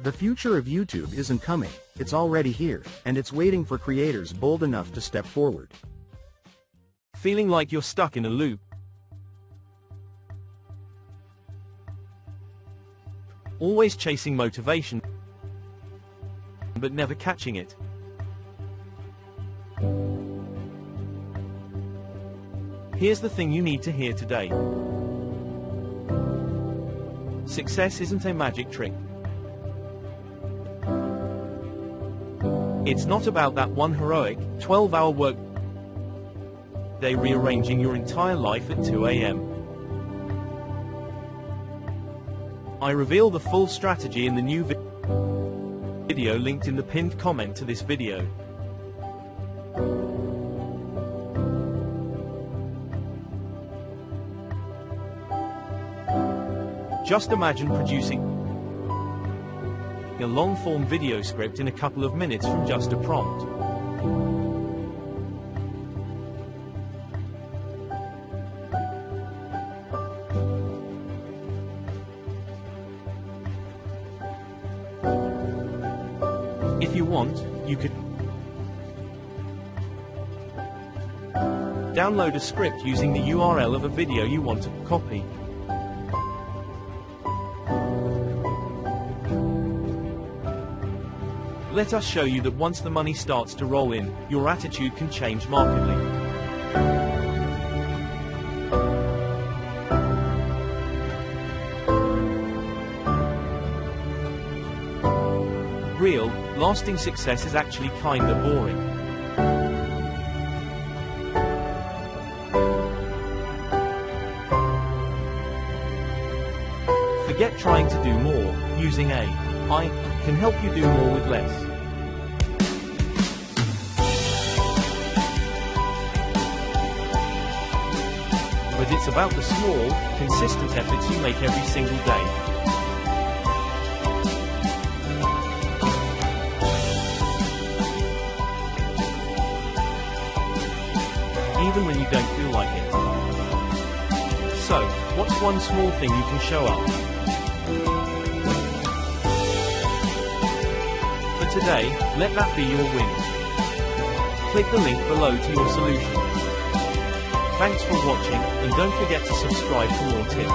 The future of YouTube isn't coming, it's already here, and it's waiting for creators bold enough to step forward. Feeling like you're stuck in a loop? Always chasing motivation, but never catching it? Here's the thing you need to hear today. Success isn't a magic trick. It's not about that one heroic, 12-hour work day rearranging your entire life at 2 a.m. I reveal the full strategy in the new video linked in the pinned comment to this video. Just imagine producing a long-form video script in a couple of minutes from just a prompt. If you want, you could download a script using the URL of a video you want to copy. Let us show you that once the money starts to roll in, your attitude can change markedly. Real, lasting success is actually kinda boring. Forget trying to do more, using AI can help you do more with less. But it's about the small, consistent efforts you make every single day. Even when you don't feel like it. So, what's one small thing you can show up? For today, let that be your win. Click the link below to your solution. Thanks for watching, and don't forget to subscribe for more tips.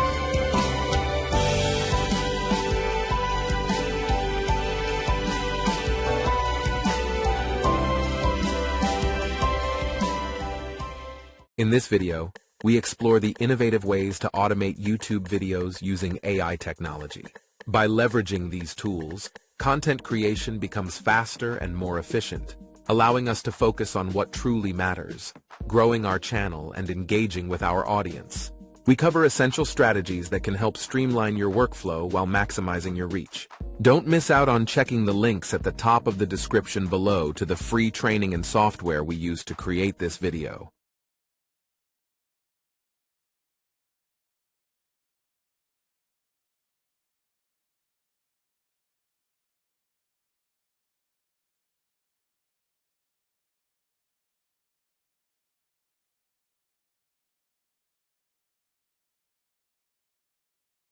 In this video, we explore the innovative ways to automate YouTube videos using AI technology. By leveraging these tools, content creation becomes faster and more efficient, allowing us to focus on what truly matters, growing our channel and engaging with our audience. We cover essential strategies that can help streamline your workflow while maximizing your reach. Don't miss out on checking the links at the top of the description below to the free training and software we use to create this video.